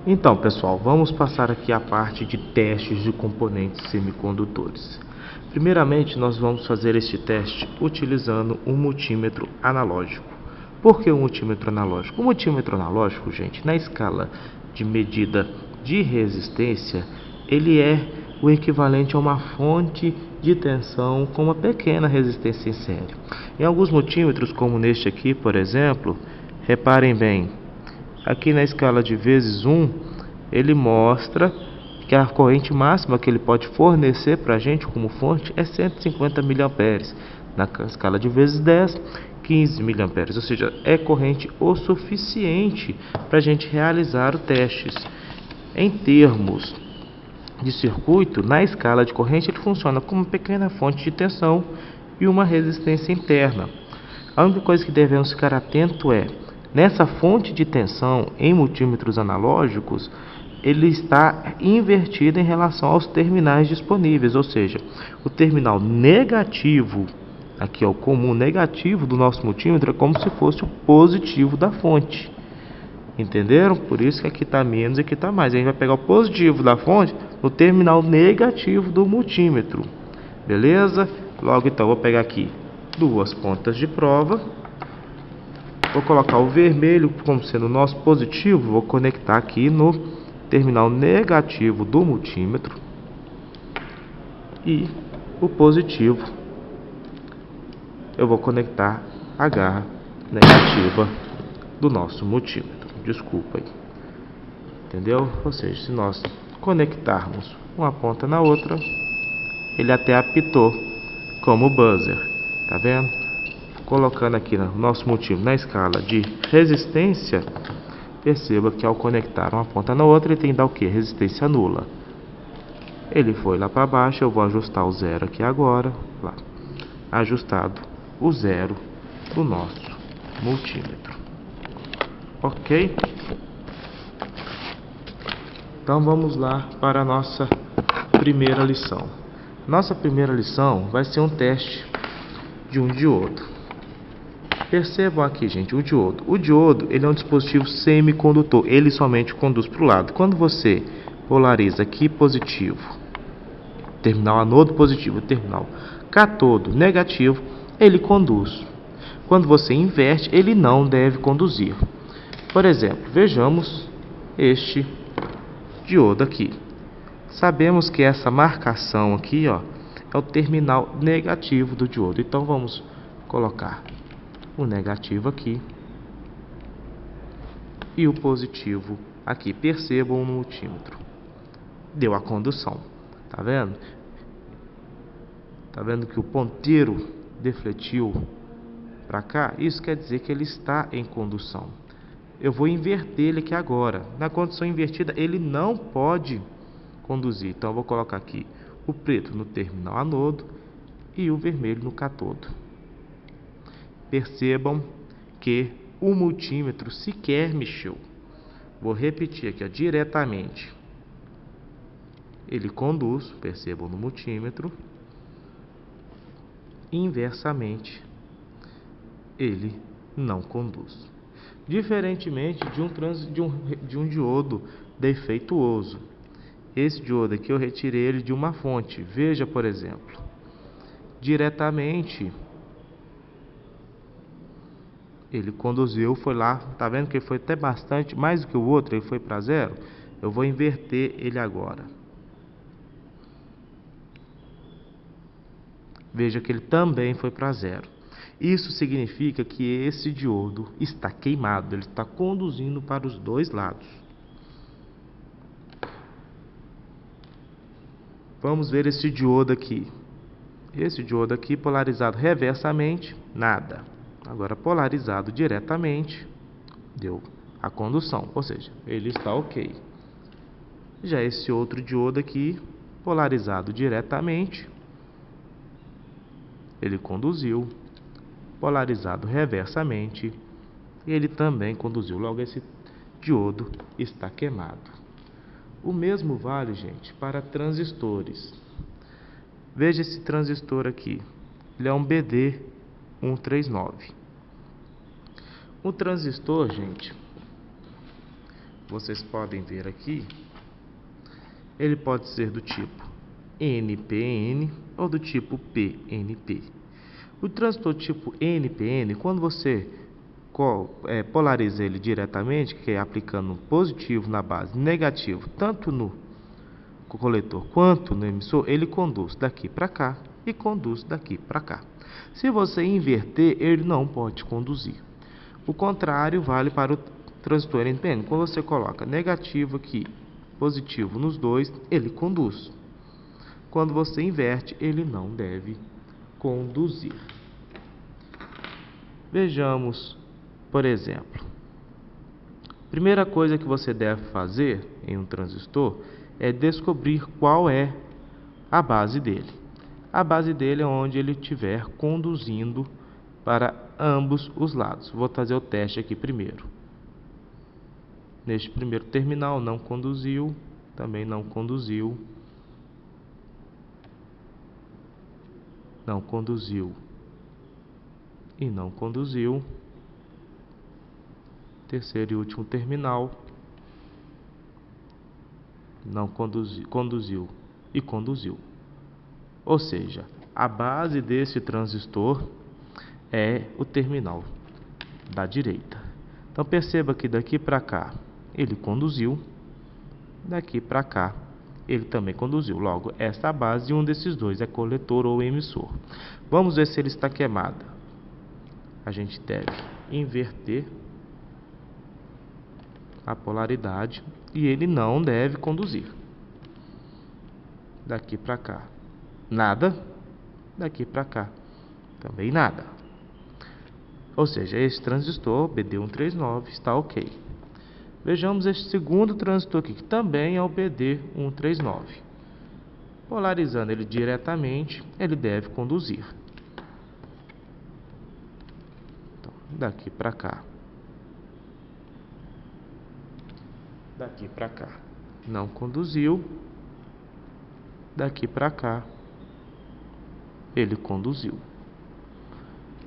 Então, pessoal, vamos passar aqui a parte de testes de componentes semicondutores. Primeiramente, nós vamos fazer este teste utilizando um multímetro analógico. Por que um multímetro analógico? O multímetro analógico, gente, na escala de medida de resistência, ele é o equivalente a uma fonte de tensão com uma pequena resistência em série. Em alguns multímetros, como neste aqui, por exemplo, reparem bem, aqui na escala de vezes 1, ele mostra que a corrente máxima que ele pode fornecer para a gente como fonte é 150 mA. Na escala de vezes 10, 15 mA. Ou seja, é corrente o suficiente para a gente realizar os testes. Em termos de circuito, na escala de corrente, ele funciona como uma pequena fonte de tensão e uma resistência interna. A única coisa que devemos ficar atento é, nessa fonte de tensão em multímetros analógicos, ele está invertido em relação aos terminais disponíveis, ou seja, o terminal negativo, aqui é o comum negativo do nosso multímetro, é como se fosse o positivo da fonte. Entenderam? Por isso que aqui está menos e aqui está mais. A gente vai pegar o positivo da fonte no terminal negativo do multímetro. Beleza? Logo então, vou pegar aqui duas pontas de prova. Vou colocar o vermelho como sendo o nosso positivo. Vou conectar aqui no terminal negativo do multímetro. E o positivo eu vou conectar a garra negativa do nosso multímetro. Desculpa aí. Entendeu? Ou seja, se nós conectarmos uma ponta na outra, ele até apitou como buzzer. Tá vendo? Colocando aqui no nosso multímetro na escala de resistência, perceba que ao conectar uma ponta na outra, ele tem que dar o que? Resistência nula. Ele foi lá para baixo, eu vou ajustar o zero aqui agora. Lá. Ajustado o zero do nosso multímetro. Ok? Então vamos lá para a nossa primeira lição. Nossa primeira lição vai ser um teste de um diodo. Percebam aqui, gente, o diodo. O diodo, ele é um dispositivo semicondutor. Ele somente conduz para o lado. Quando você polariza aqui positivo, terminal anodo positivo, terminal catodo negativo, ele conduz. Quando você inverte, ele não deve conduzir. Por exemplo, vejamos este diodo aqui. Sabemos que essa marcação aqui, ó, é o terminal negativo do diodo. Então vamos colocar o negativo aqui e o positivo aqui. Percebam no multímetro. Deu a condução. Tá vendo? Tá vendo que o ponteiro defletiu para cá? Isso quer dizer que ele está em condução. Eu vou inverter ele aqui agora. Na condição invertida, ele não pode conduzir. Então, eu vou colocar aqui o preto no terminal anodo e o vermelho no catodo. Percebam que o multímetro sequer mexeu. Vou repetir aqui, ó, diretamente. Ele conduz, percebam no multímetro. Inversamente, ele não conduz. Diferentemente de um diodo defeituoso. Esse diodo aqui eu retirei ele de uma fonte. Veja, por exemplo, diretamente ele conduziu, foi lá, tá vendo que ele foi até bastante, mais do que o outro, ele foi para zero. Eu vou inverter ele agora. Veja que ele também foi para zero. Isso significa que esse diodo está queimado, ele está conduzindo para os dois lados. Vamos ver esse diodo aqui. Esse diodo aqui polarizado reversamente, nada. Agora polarizado diretamente, deu a condução, ou seja, ele está ok. Já esse outro diodo aqui, polarizado diretamente, ele conduziu. Polarizado reversamente, ele também conduziu. Logo, esse diodo está queimado. O mesmo vale, gente, para transistores. Veja esse transistor aqui. Ele é um BD139. O transistor, gente, vocês podem ver aqui, ele pode ser do tipo NPN ou do tipo PNP. O transistor tipo NPN, quando você polariza ele diretamente, que é aplicando positivo na base, negativo, tanto no coletor quanto no emissor, ele conduz daqui para cá e conduz daqui para cá. Se você inverter, ele não pode conduzir. O contrário vale para o transistor NPN. Quando você coloca negativo aqui, positivo nos dois, ele conduz. Quando você inverte, ele não deve conduzir. Vejamos, por exemplo. Primeira coisa que você deve fazer em um transistor é descobrir qual é a base dele. A base dele é onde ele estiver conduzindo para ambos os lados. Vou fazer o teste aqui primeiro. Neste primeiro terminal não conduziu, também não conduziu, não conduziu e não conduziu. Terceiro e último terminal, não conduziu e conduziu. Ou seja, a base desse transistor é o terminal da direita. Então perceba que daqui para cá ele conduziu, daqui para cá ele também conduziu. Logo, esta é a base e um desses dois é coletor ou emissor. Vamos ver se ele está queimado. A gente deve inverter a polaridade e ele não deve conduzir. Daqui para cá, nada. Daqui para cá, também nada. Ou seja, esse transistor BD139 está ok. Vejamos este segundo transistor aqui, que também é o BD139. Polarizando ele diretamente, ele deve conduzir. Então, daqui para cá. Daqui para cá não conduziu, daqui para cá ele conduziu.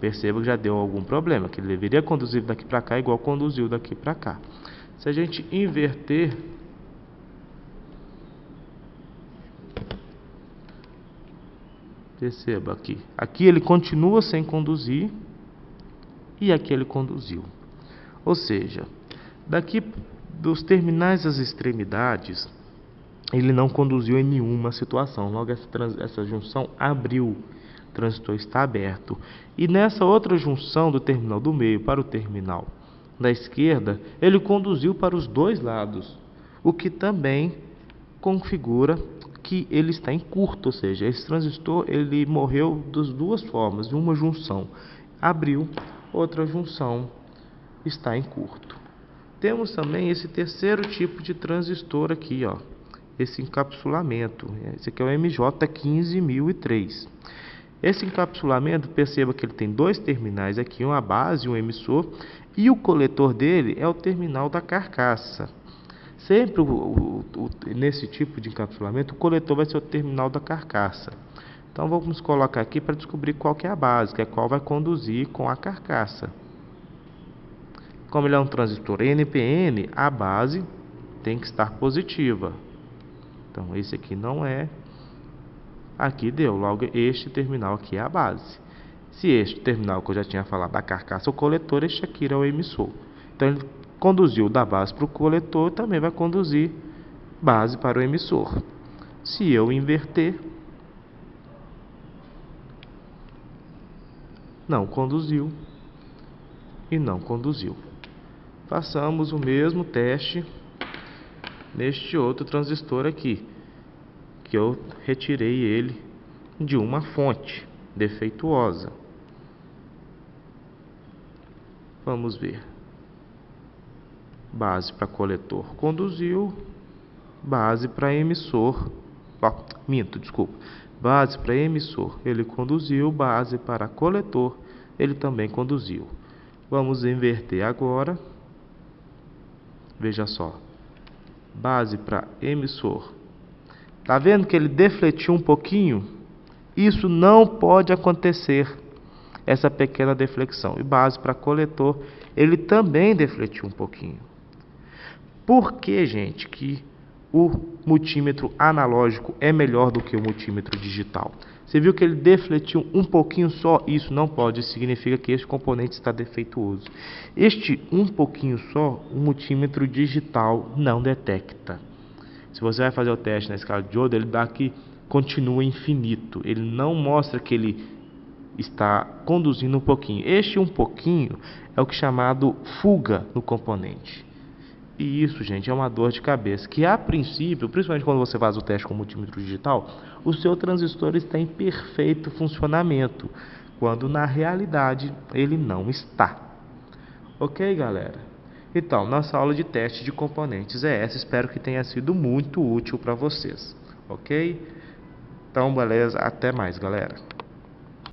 Perceba que já deu algum problema, que ele deveria conduzir daqui para cá igual conduziu daqui para cá. Se a gente inverter, perceba aqui ele continua sem conduzir e aqui ele conduziu. Ou seja, daqui dos terminais às extremidades, ele não conduziu em nenhuma situação. Logo, essa junção abriu, o transistor está aberto. E nessa outra junção do terminal do meio para o terminal da esquerda, ele conduziu para os dois lados, o que também configura que ele está em curto, ou seja, esse transistor ele morreu das duas formas, uma junção abriu, outra junção está em curto. Temos também esse terceiro tipo de transistor aqui, ó, esse encapsulamento. Esse aqui é o MJ15003. Esse encapsulamento, perceba que ele tem dois terminais aqui, uma base e um emissor, e o coletor dele é o terminal da carcaça. Sempre nesse tipo de encapsulamento, o coletor vai ser o terminal da carcaça. Então vamos colocar aqui para descobrir qual que é a base, que é qual vai conduzir com a carcaça. Como ele é um transistor NPN, a base tem que estar positiva. Então esse aqui não é. Aqui deu, logo este terminal aqui é a base. Se este terminal que eu já tinha falado da carcaça o coletor, este aqui é o emissor. Então ele conduziu da base para o coletor, também vai conduzir base para o emissor. Se eu inverter, não conduziu e não conduziu. Façamos o mesmo teste neste outro transistor aqui, que eu retirei ele de uma fonte defeituosa. Vamos ver. Base para coletor conduziu, base para emissor, base para emissor ele conduziu, base para coletor ele também conduziu. Vamos inverter agora. Veja só, base para emissor. Tá vendo que ele defletiu um pouquinho? Isso não pode acontecer, essa pequena deflexão. E base para coletor, ele também defletiu um pouquinho. Por que, gente, que o multímetro analógico é melhor do que o multímetro digital? Você viu que ele defletiu um pouquinho só? Isso não pode, significa que este componente está defeituoso. Este um pouquinho só, o multímetro digital não detecta. Se você vai fazer o teste na escala de Joule, ele dá que continua infinito. Ele não mostra que ele está conduzindo um pouquinho. Este um pouquinho é o que é chamado fuga no componente. E isso, gente, é uma dor de cabeça, que a princípio, principalmente quando você faz o teste com multímetro digital, o seu transistor está em perfeito funcionamento, quando na realidade ele não está. Ok, galera? Então, nossa aula de teste de componentes é essa, espero que tenha sido muito útil para vocês. Ok? Então, beleza, até mais, galera.